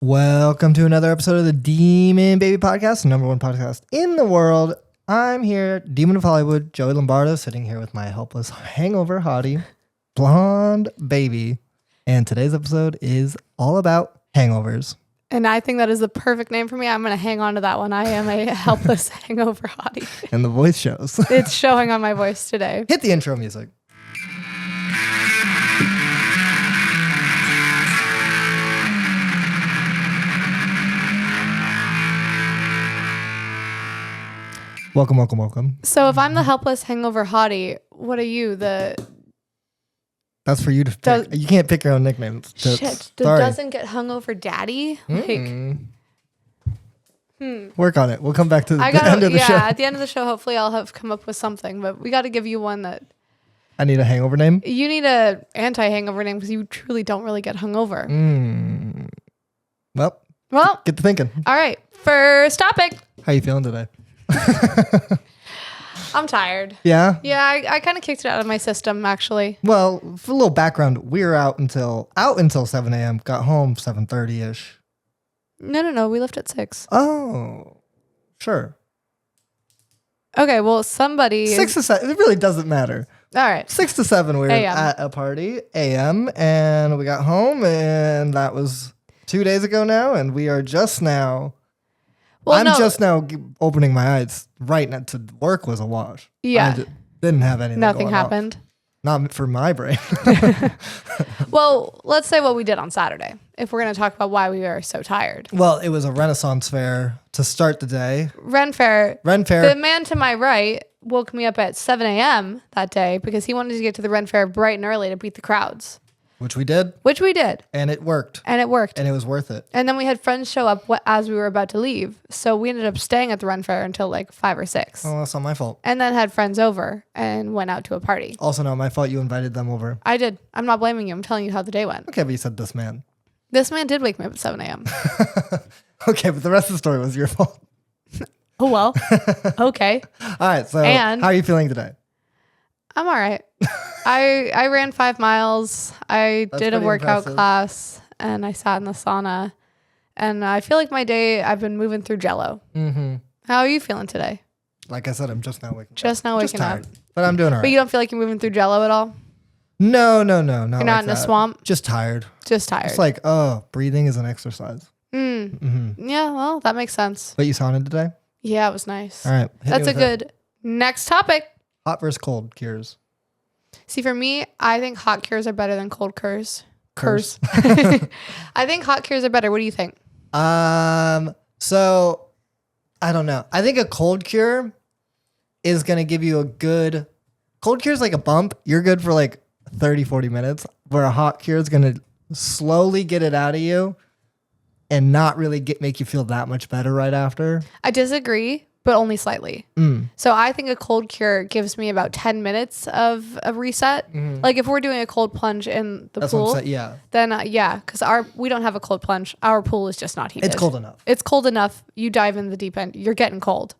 Welcome to another episode of the Demon Baby Podcast, the number one podcast in the world. I'm here, Demon of Hollywood, Joey Lombardo, sitting here with my helpless hangover hottie, blonde baby. And today's episode is all about hangovers. And I think that is the perfect name for me. I'm going to hang on to that one. I am a helpless hangover hottie. And the voice shows. It's showing on my voice today. Hit the intro music. Welcome. So if I'm the helpless hangover hottie, what are you? That's for you to pick. You can't pick your own nicknames. Shit. Doesn't get hungover daddy? Work on it. We'll come back to the end of the show. Yeah, at the end of the show, hopefully I'll have come up with something. But we got to give you one that... I need a hangover name? You need a anti-hangover name because you truly don't really get hungover. Well, get to thinking. All right. First topic. How you feeling today? I'm tired. Yeah? Yeah, I kind of kicked it out of my system, actually. Well, for a little background, we were out until 7 a.m., got home 7:30-ish. No. We left at 6. Oh, sure. Okay, well, somebody... 6 to 7, it really doesn't matter. All right. 6 to 7, we were at a party, a.m., and we got home, and that was 2 days ago now, and we are just now... just now opening my eyes. Right now to work was a wash. Yeah. Didn't have anything. Nothing happened. Not for my brain. Well, let's say what we did on Saturday, if we're going to talk about why we were so tired. Well, it was a Renaissance fair to start the day. Ren Fair. The man to my right woke me up at 7 a.m. that day because he wanted to get to the Ren Fair bright and early to beat the crowds. Which we did. And it worked. And it was worth it. And then we had friends show up as we were about to leave. So we ended up staying at the Ren Fair until like 5 or 6. Oh, that's not my fault. And then had friends over and went out to a party. Also not my fault you invited them over. I did. I'm not blaming you. I'm telling you how the day went. Okay, but you said this man. This man did wake me up at 7 a.m. Okay, but the rest of the story was your fault. Oh, well. Okay. All right, so how are you feeling today? I'm all right. I ran 5 miles. That's did a workout class, and I sat in the sauna. And I feel like my day, I've been moving through Jell-O. Mm-hmm. How are you feeling today? Like I said, I'm just now waking up. Just tired, up. But I'm doing all right. But you don't feel like you're moving through Jell-O at all? No. You're not in a swamp? Just tired. It's like, breathing is an exercise. Mm-hmm. Yeah, well, that makes sense. But you saunaed today? Yeah, it was nice. All right. That's a good next topic. Hot versus cold cures. See, for me, I think hot cures are better than cold cures. I think hot cures are better. What do you think? So I don't know. I think a cold cure is going to give you cold cure is like a bump. You're good for like 30, 40 minutes, where a hot cure is going to slowly get it out of you and not really make you feel that much better right after. I disagree, but only slightly. So I think a cold cure gives me about 10 minutes of a reset. Mm-hmm. Like if we're doing a cold plunge in the pool, then because we don't have a cold plunge. Our pool is just not heated. It's cold enough. You dive in the deep end, you're getting cold.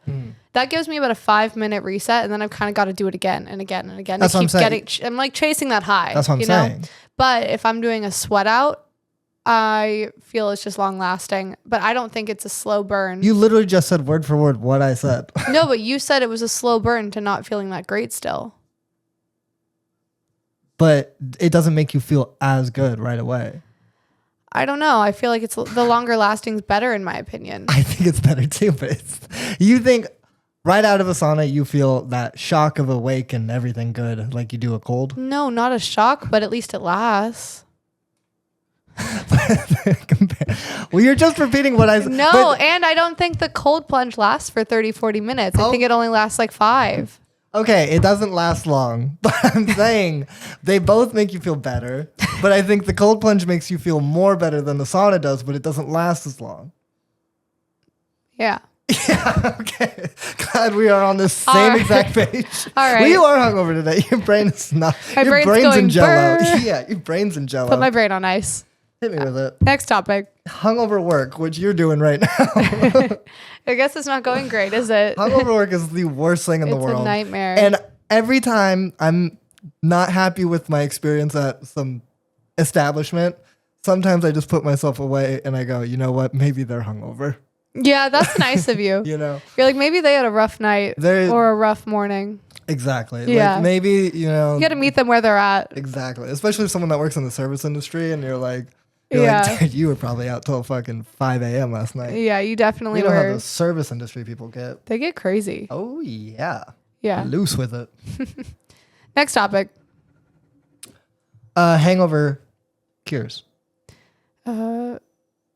That gives me about a 5-minute reset, and then I've kind of got to do it again and again and again. That's what I'm saying. I'm like chasing that high. That's what I'm saying. But if I'm doing a sweat out, I feel it's just long lasting, but I don't think it's a slow burn. You literally just said word for word what I said. No, but you said it was a slow burn to not feeling that great still. But it doesn't make you feel as good right away. I don't know. I feel like it's the longer lasting's better in my opinion. I think it's better too, but you think right out of a sauna you feel that shock of awake and everything good like you do a cold? No, not a shock, but at least it lasts. Well, you're just repeating what I said. No, and I don't think the cold plunge lasts for 30, 40 minutes. I think it only lasts like 5. Okay, it doesn't last long, but I'm saying they both make you feel better, but I think the cold plunge makes you feel more better than the sauna does, but it doesn't last as long. Yeah. Yeah, okay. Glad we are on the same exact page. All right. Well, you are hungover today. Your brain is not. Your brain's in Jell-O. Burr. Yeah, your brain's in Jell-O. Put my brain on ice. Hit me with it. Next topic. Hungover work, which you're doing right now. I guess it's not going great, is it? Hungover work is the worst thing in the world. It's a nightmare. And every time I'm not happy with my experience at some establishment, sometimes I just put myself away and I go, you know what? Maybe they're hungover. Yeah, that's nice of you. You know, you're like, maybe they had a rough night or a rough morning. Exactly. Yeah. Like maybe, you know, you got to meet them where they're at. Exactly. Especially someone that works in the service industry and you're like, dude, you were probably out till fucking 5 a.m. last night. Yeah, you definitely were. You know how the service industry people get. They get crazy. Oh, yeah. Yeah. Loose with it. Next topic. Hangover cures.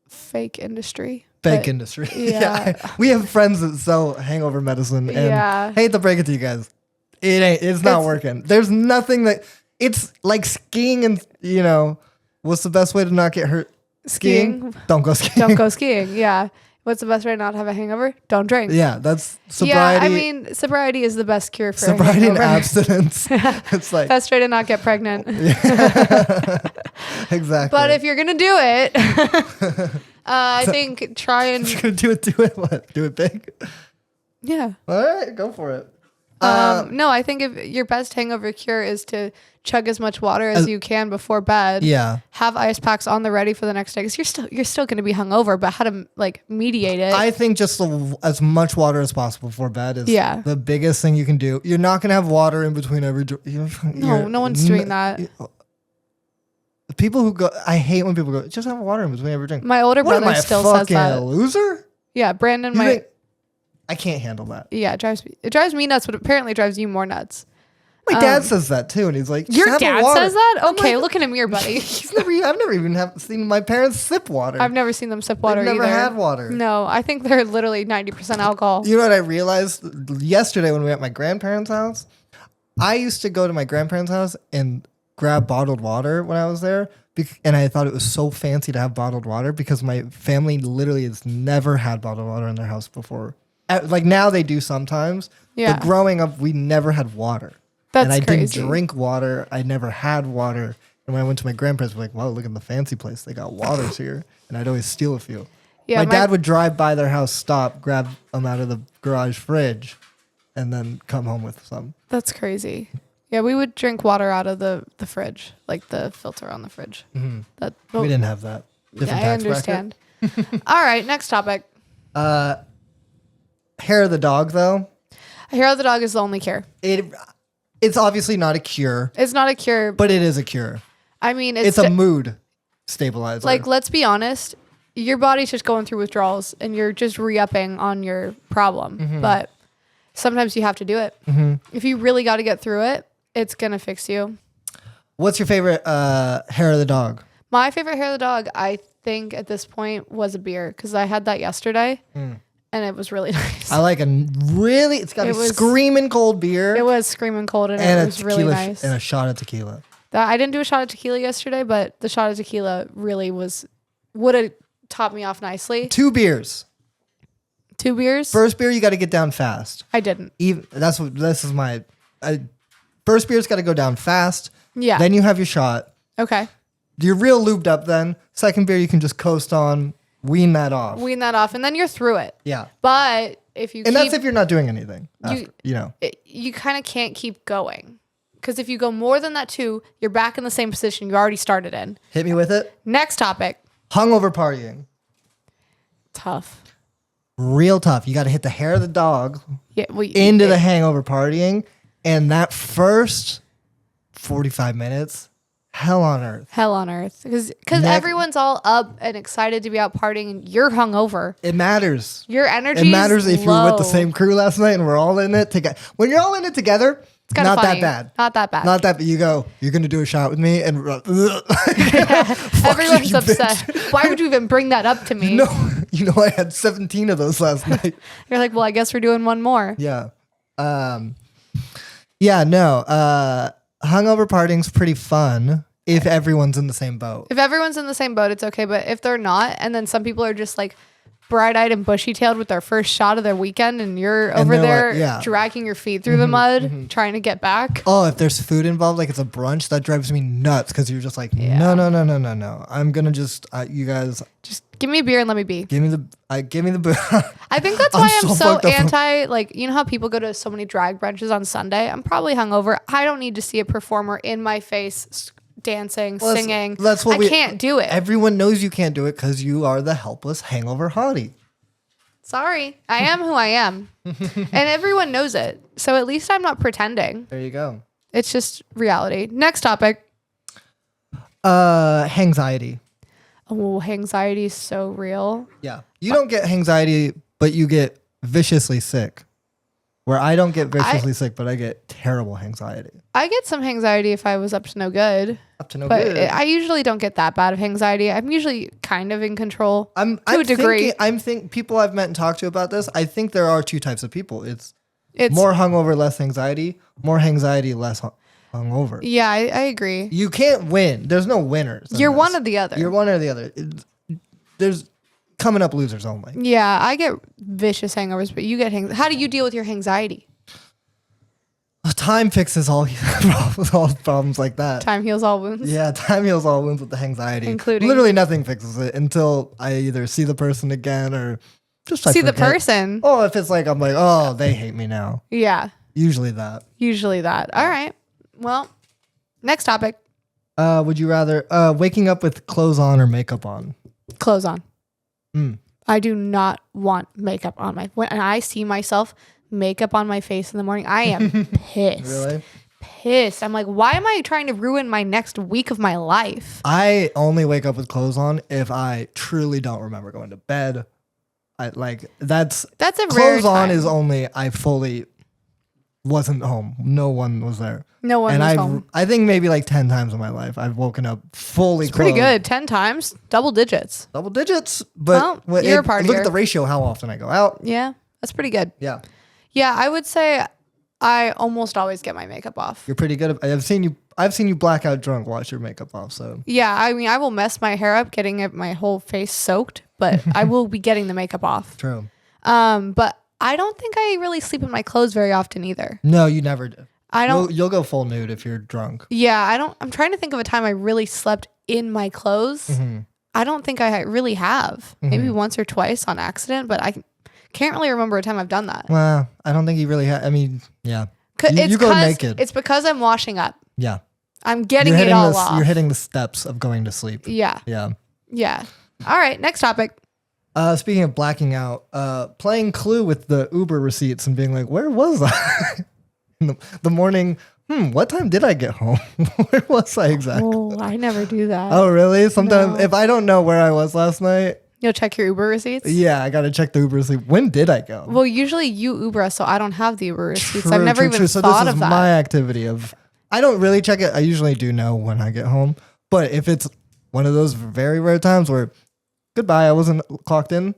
Fake industry. Fake industry. Yeah. We have friends that sell hangover medicine, and I hate to break it to you guys, it's not working. There's nothing that it's like skiing, and you know what's the best way to not get hurt? Skiing. Don't go skiing. Don't go skiing. Yeah. What's the best way to not have a hangover? Don't drink. Yeah, that's sobriety. Yeah, I mean, sobriety is the best cure for sobriety and abstinence. It's like best way to not get pregnant. Exactly. But if you're gonna do it, I think try and. If you're gonna do it. What? Do it big. Yeah. All right, go for it. No, I think if your best hangover cure is to chug as much water as you can before bed. Yeah. Have ice packs on the ready for the next day because you're still going to be hungover, but how to like mediate it. I think just as much water as possible before bed is the biggest thing you can do. You're not going to have water in between every. No one's doing that. People who go, I hate when people go, just have water in between every drink. My older brother still says that. Loser? Yeah, Brandon. I can't handle that. Yeah, it drives me nuts, but apparently drives you more nuts. My dad says that too, and he's like, "Your dad says that? Okay, look at him here, buddy." I've never even seen my parents sip water. I've never seen them sip water. I've never had water. No, I think they're literally 90% alcohol. You know what I realized yesterday when we were at my grandparents' house? I used to go to my grandparents' house and grab bottled water when I was there, and I thought it was so fancy to have bottled water because my family literally has never had bottled water in their house before. Like now they do sometimes, but growing up we never had water. That's and I crazy. didn't drink water. I never had water. And when I went to my grandparents, I was like, wow, look at the fancy place. They got waters here. And I'd always steal a few. Yeah, my dad would drive by their house, stop, grab them out of the garage fridge, and then come home with some. That's crazy. Yeah, we would drink water out of the fridge, like the filter on the fridge. Mm-hmm. We didn't have that. Different tax I understand. All right, next topic. Hair of the dog, though. Hair of the dog is the only cure. It's obviously not a cure. It's not a cure. But it is a cure. I mean, it's a mood stabilizer. Like, let's be honest. Your body's just going through withdrawals and you're just re-upping on your problem. Mm-hmm. But sometimes you have to do it. Mm-hmm. If you really got to get through it, it's going to fix you. What's your favorite hair of the dog? My favorite hair of the dog, I think at this point, was a beer because I had that yesterday. And it was really nice. I like it's got a screaming cold beer. It was screaming cold and it was really nice. And a shot of tequila. I didn't do a shot of tequila yesterday, but the shot of tequila really would have topped me off nicely. 2 beers. 2 beers? First beer, you got to get down fast. I didn't. This is my, first beer's got to go down fast. Yeah. Then you have your shot. Okay. You're real lubed up then. Second beer, you can just coast on. Wean that off. And then you're through it. Yeah. But if you that's if you're not doing anything. You kind of can't keep going. Because if you go more than that 2, you're back in the same position you already started in. Hit me with it. Next topic. Hungover partying. Tough. Real tough. You got to hit the hair of the dog into the hangover partying. And that first 45 minutes... Hell on earth. Because everyone's all up and excited to be out partying and you're hungover. It matters. Your energy. It matters if you're with the same crew last night and we're all in it together. When you're all in it together, it's not that bad. Not that bad. Not that bad. You go, you're going to do a shot with me and everyone's upset. Why would you even bring that up to me? You know I had 17 of those last night. You're like, well, I guess we're doing one more. Yeah. Hungover partying's pretty fun if everyone's in the same boat. If everyone's in the same boat, it's okay. But if they're not, and then some people are just like bright-eyed and bushy-tailed with their first shot of their weekend, and you're over there dragging your feet through the mud, trying to get back. Oh, if there's food involved, like it's a brunch, that drives me nuts because you're just like, no. I'm gonna just, you guys... Just give me a beer and let me be. Give me the beer. I think that's why I'm so anti, like, you know how people go to so many drag brunches on Sunday? I'm probably hungover. I don't need to see a performer in my face dancing, singing. That's what I can't do it. Everyone knows you can't do it because you are the helpless hangover hottie. Sorry, I am who I am. And everyone knows it. So at least I'm not pretending. There you go. It's just reality. Next topic. Anxiety. Oh, anxiety is so real. Yeah. You don't get anxiety, but you get viciously sick. Where I don't get viciously sick, but I get terrible anxiety. I get some anxiety if I was up to no good. But I usually don't get that bad of anxiety. I'm usually kind of in control to a degree. I'm thinking people I've met and talked to about this, I think there are two types of people. It's more hungover, less anxiety. More anxiety, less hungover. Yeah, I agree. You can't win. There's no winners. You're one or the other. You're one or the other. There's coming up losers only. Yeah, I get vicious hangovers, but you get how do you deal with your anxiety? Time fixes all problems like that. Time heals all wounds. Yeah, time heals all wounds with the anxiety. Including literally nothing fixes it until I either see the person again or just see the person. Oh, if it's like I'm like, oh, they hate me now. Yeah. Usually that. All right. Well, next topic. Would you rather waking up with clothes on or makeup on? Clothes on. I do not want makeup on when I see myself makeup on my face in the morning, I am pissed. Really? Pissed. I'm like, why am I trying to ruin my next week of my life? I only wake up with clothes on if I truly don't remember going to bed. That's a rare clothes on is only I fully wasn't home. No one was there. No one was home. I think maybe like 10 times in my life I've woken up fully clothed. Pretty good. 10 times. Double digits. But you're a partier. Look at the ratio how often I go out. Yeah. That's pretty good. Yeah. Yeah, I would say I almost always get my makeup off. You're pretty good. I've seen you blackout drunk wash your makeup off. So yeah, I mean, I will mess my hair up, getting my whole face soaked, but I will be getting the makeup off. True. But I don't think I really sleep in my clothes very often either. No, you never do. I don't. You'll go full nude if you're drunk. Yeah, I don't. I'm trying to think of a time I really slept in my clothes. Mm-hmm. I don't think I really have. Mm-hmm. Maybe once or twice on accident, but I can't really remember a time I've done that. Well, I don't think you really have. I mean, yeah. You go naked. It's because I'm washing up. Yeah. I'm getting it all off. You're hitting the steps of going to sleep. Yeah. Yeah. Yeah. All right. Next topic. Speaking of blacking out, playing Clue with the Uber receipts and being like, where was I? In the morning, what time did I get home? Where was I exactly? Oh, I never do that. Oh, really? Sometimes if I don't know where I was last night. You'll check your Uber receipts? Yeah, I got to check the Uber receipt. When did I go? Well, usually you Uber, so I don't have the Uber receipts. I've never even thought of that. So this is my activity of, I don't really check it. I usually do know when I get home. But if it's one of those very rare times where, goodbye, I wasn't clocked in,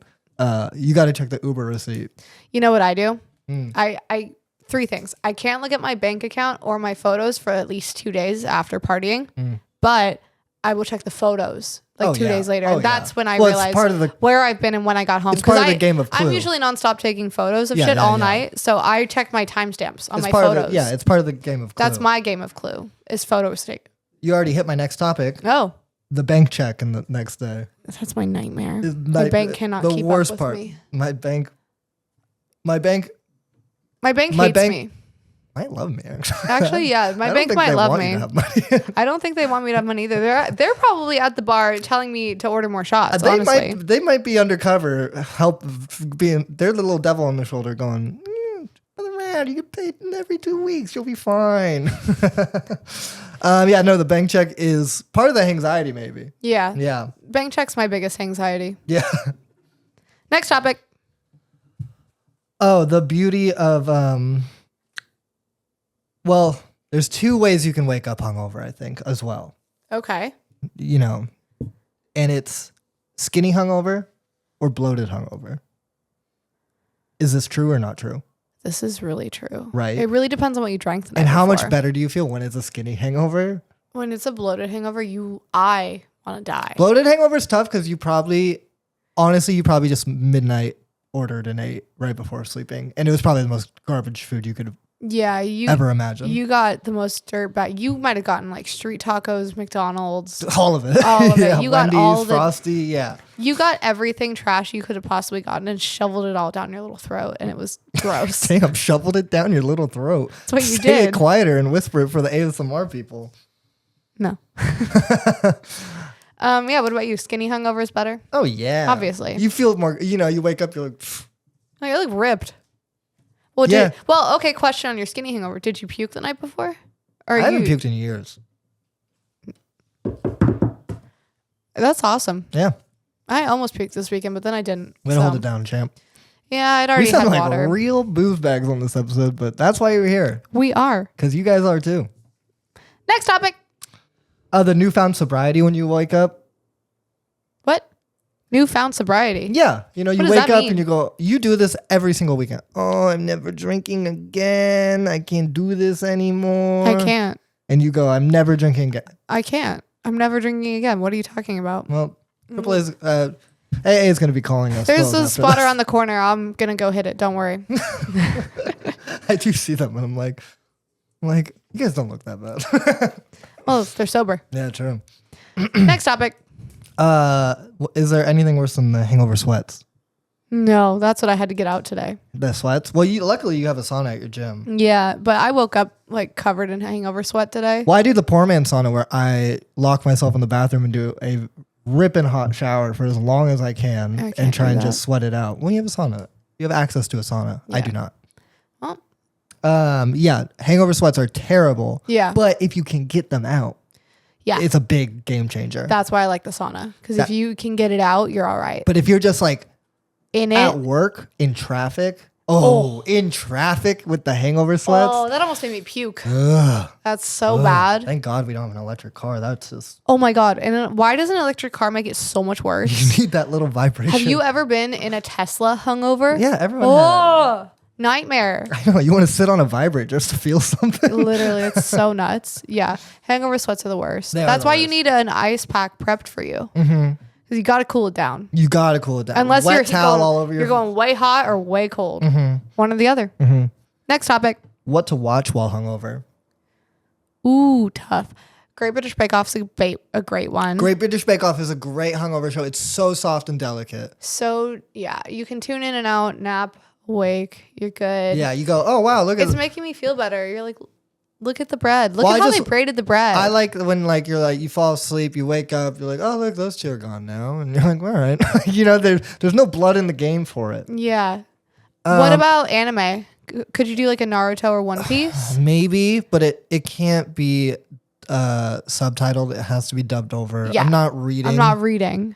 you got to check the Uber receipt. You know what I do? I 3 things. I can't look at my bank account or my photos for at least 2 days after partying, but I will check the photos 2 days later. And that's when I realize where I've been and when I got home. It's part of the game of Clue. I'm usually nonstop taking photos of shit all night, so I check my timestamps on my photos. It's part of the game of Clue. That's my game of Clue, is photos. You already hit my next topic. Oh. The bank check in the next day. That's my nightmare. My bank cannot keep up with me. The worst part. My bank hates me. Might love me, actually. Actually, yeah. My bank might love me. I don't think they want me to have money either. They're probably at the bar telling me to order more shots, honestly. They might be undercover, being their little devil on the shoulder going, Brother Rad, you get paid every 2 weeks. You'll be fine. The bank check is part of the anxiety, maybe. Yeah. Yeah. Bank check's my biggest anxiety. Yeah. Next topic. Oh, the beauty of, there's 2 ways you can wake up hungover, I think, as well. Okay. And it's skinny hungover or bloated hungover. Is this true or not true? This is really true. Right. It really depends on what you drank the night And how before. much better do you feel when it's a skinny hangover? When it's a bloated hangover, I want to die. Bloated hangover is tough because you probably just midnight ordered and ate right before sleeping. And it was probably the most garbage food you could have ever imagine. You got the most dirtbag. You might have gotten like street tacos, McDonald's. All of it. All of it. You got Wendy's, all the Frosty, yeah. You got everything trash you could have possibly gotten and shoveled it all down your little throat, and it was gross. Damn, shoveled it down your little throat. That's what you Say did. it quieter and whisper it for the ASMR people. No. Yeah. What about you? Skinny hungover is better. Oh yeah. Obviously. You feel more. You wake up. You're like. Oh, you're like ripped. Well, yeah. Okay. Question on your skinny hangover. Did you puke the night before? Or I haven't puked in years. That's awesome. Yeah. I almost puked this weekend, but then I didn't. Way to hold it down, champ. Yeah, I'd already had water. We sound like real booze bags on this episode, but that's why you're here. We are. Because you guys are too. Next topic. The newfound sobriety when you wake up. What? Newfound sobriety? Yeah. You wake up and you go, you do this every single weekend. Oh, I'm never drinking again. I can't do this anymore. I can't. And you go, I'm never drinking again. I can't. I'm never drinking again. What are you talking about? Well, Triple A's, AA is going to be calling us. There's a spotter on the corner. I'm going to go hit it. Don't worry. I do see them and I'm like, you guys don't look that bad. Well, they're sober. Yeah, true. Next topic. Is there anything worse than the hangover sweats? No, that's what I had to get out today. The sweats? Well, luckily you have a sauna at your gym. Yeah, but I woke up covered in hangover sweat today. Well, I do the poor man sauna where I lock myself in the bathroom and do a ripping hot shower for as long as I can and try and just sweat it out. When you have a sauna, you have access to a sauna. Yeah. I do not. Well, yeah, hangover sweats are terrible. Yeah. But if you can get them out, yeah, it's a big game changer. That's why I like the sauna. Because if you can get it out, you're all right. But if you're just in at work, in traffic, in traffic with the hangover sweats. Oh, that almost made me puke. Ugh. That's so bad. Thank God we don't have an electric car. That's just... Oh my God. And why does an electric car make it so much worse? You need that little vibration. Have you ever been in a Tesla hungover? Yeah, everyone has. Nightmare. I know. You want to sit on a vibrator just to feel something. Literally, it's so nuts. Yeah. Hangover sweats are the worst. That's why you need an ice pack prepped for you. Mm-hmm. Because you got to cool it down. You got to cool it down. Unless Wet towel all over you're going way hot or way cold. Mm-hmm. One or the other. Mm-hmm. Next topic. What to watch while hungover? Ooh, tough. Great British Bake Off is a great one. Great British Bake Off is a great hungover show. It's so soft and delicate. So, yeah, you can tune in and out, nap, wake, you're good. Yeah, you go, oh, wow, look at it's making me feel better. You're like, look at the bread. Look at how they braided the bread. I like when you fall asleep, you wake up, you're like, oh, look, those two are gone now. And you're like, all right. There's no blood in the game for it. Yeah. What about anime? Could you do like a Naruto or One Piece? Maybe, but it can't be subtitled. It has to be dubbed over. Yeah. I'm not reading.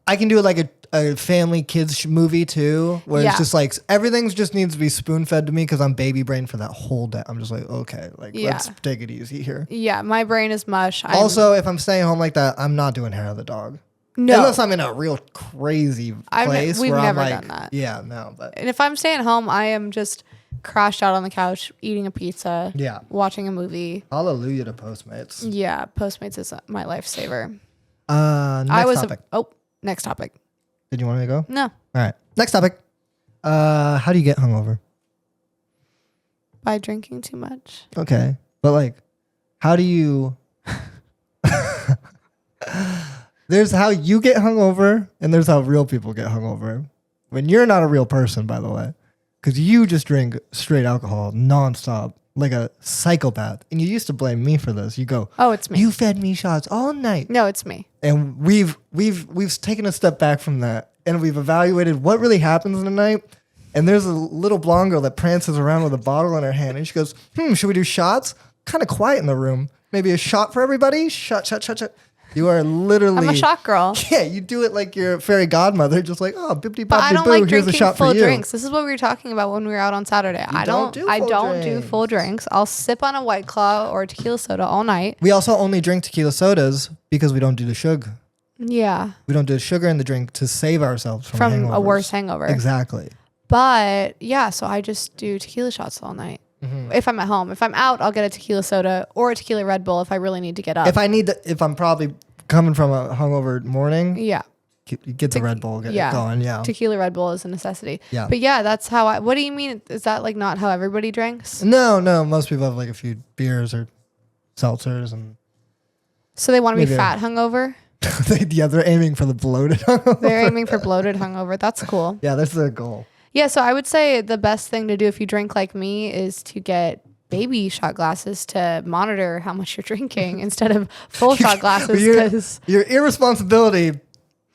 I can do like a family kids movie too, where it's just everything just needs to be spoon fed to me because I'm baby brain for that whole day. I'm just like, okay, let's take it easy here. Yeah, my brain is mush. Also, if I'm staying home like that, I'm not doing Hair of the Dog. No, unless I'm in a real crazy place. We've where never I'm done that. Yeah, no. But and if I'm staying home, I am just crashed out on the couch eating a pizza. Yeah, watching a movie. Hallelujah to Postmates. Yeah, Postmates is my lifesaver. Next topic. Did you want me to go? No. All right. Next topic. How do you get hungover? By drinking too much. Okay. But how do you... There's how you get hungover and there's how real people get hungover. When you're not a real person, by the way. Because you just drink straight alcohol nonstop. Like a psychopath. And you used to blame me for this. You go, oh, it's me. You fed me shots all night. No, it's me. And we've taken a step back from that and we've evaluated what really happens in a night. And there's a little blonde girl that prances around with a bottle in her hand and she goes, should we do shots? Kind of quiet in the room. Maybe a shot for everybody? Shot. You are literally... I'm a shot girl. Yeah, you do it like your fairy godmother, just like, oh, bippity boppity boo, I don't like here's a shot for you. full drinks. This is what we were talking about when we were out on Saturday. I don't do full drinks. I'll sip on a White Claw or tequila soda all night. We also only drink tequila sodas because we don't do the sugar. Yeah. We don't do the sugar in the drink to save ourselves from a worse hangover. Exactly. But yeah, so I just do tequila shots all night. Mm-hmm. If I'm at home. If I'm out, I'll get a tequila soda or a tequila Red Bull if I really need to get up. If I'm probably coming from a hungover morning, yeah, get the Red Bull, get it going. Yeah, tequila Red Bull is a necessity. Yeah, but yeah, that's how what do you mean? Is that not how everybody drinks? No, most people have a few beers or seltzers, and so they want to be fat hungover. They're aiming for the bloated hungover. They're aiming for bloated hungover. That's cool. Yeah, that's their goal. Yeah, so I would say the best thing to do if you drink like me is to get baby shot glasses to monitor how much you're drinking instead of full shot glasses. Because your irresponsibility,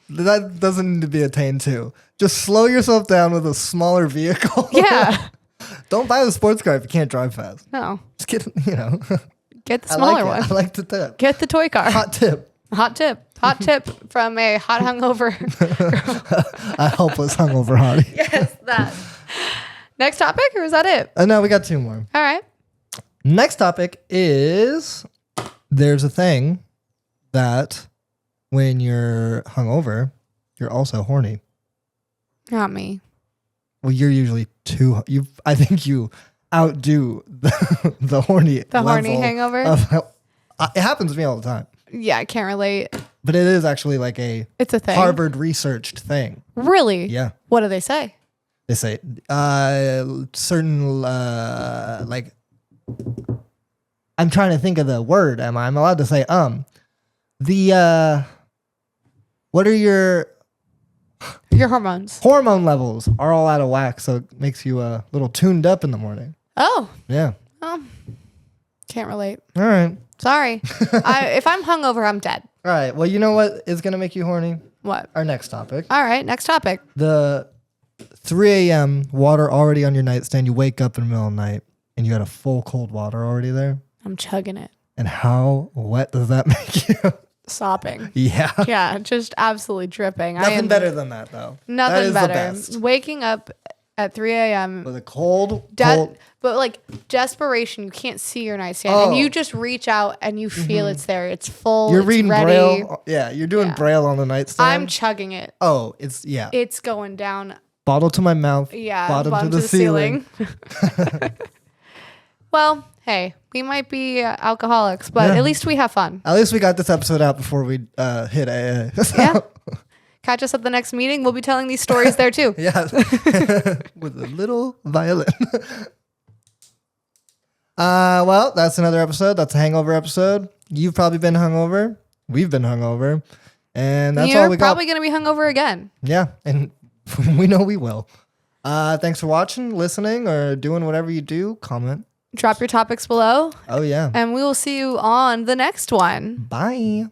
that doesn't need to be attained to. Just slow yourself down with a smaller vehicle. Yeah. Don't buy the sports car if you can't drive fast. No. Just get the smaller one. I like the tip. Get the toy car. Hot tip. Hot tip from a hot hungover. A helpless hungover hottie. Yes, that. Next topic, or is that it? No, we got 2 more. All right. Next topic is there's a thing that when you're hungover, you're also horny. Not me. Well, you're usually I think you outdo the horny. The horny hangover. It happens to me all the time. Yeah, I can't relate. But it is actually like it's a thing. Harvard researched thing. Really? Yeah. What do they say? They say certain like. I'm trying to think of the word. I'm allowed to say the what are your hormones? Hormone levels are all out of whack, so it makes you a little tuned up in the morning. Oh. Yeah. Can't relate. All right. Sorry. If I'm hungover, I'm dead. All right. Well, you know what is going to make you horny? What? Our next topic. All right. Next topic. The 3 a.m. water already on your nightstand. You wake up in the middle of the night and you had a full cold water already there. I'm chugging it. And how wet does that make you? Sopping. Yeah. Yeah. Just absolutely dripping. Nothing better than that, though. Nothing better. The best. Waking up at 3 a.m. with a cold. But like desperation, you can't see your nightstand, and you just reach out and you feel it's there. It's full. You're it's reading ready. Braille. Yeah, you're doing Braille on the nightstand. I'm chugging it. Oh, It's going down. Bottle to my mouth. Yeah. Bottom to the ceiling. Well, hey, we might be alcoholics, but at least we have fun. At least we got this episode out before we hit AA. Yeah. Catch us at the next meeting. We'll be telling these stories there too. Yeah. With a little violin. Well, that's another episode. That's a hangover episode. You've probably been hungover. We've been hungover. And that's all we got. You're probably going to be hungover again. Yeah. And we know we will. Thanks for watching, listening, or doing whatever you do. Comment. Drop your topics below. Oh, yeah. And we will see you on the next one. Bye.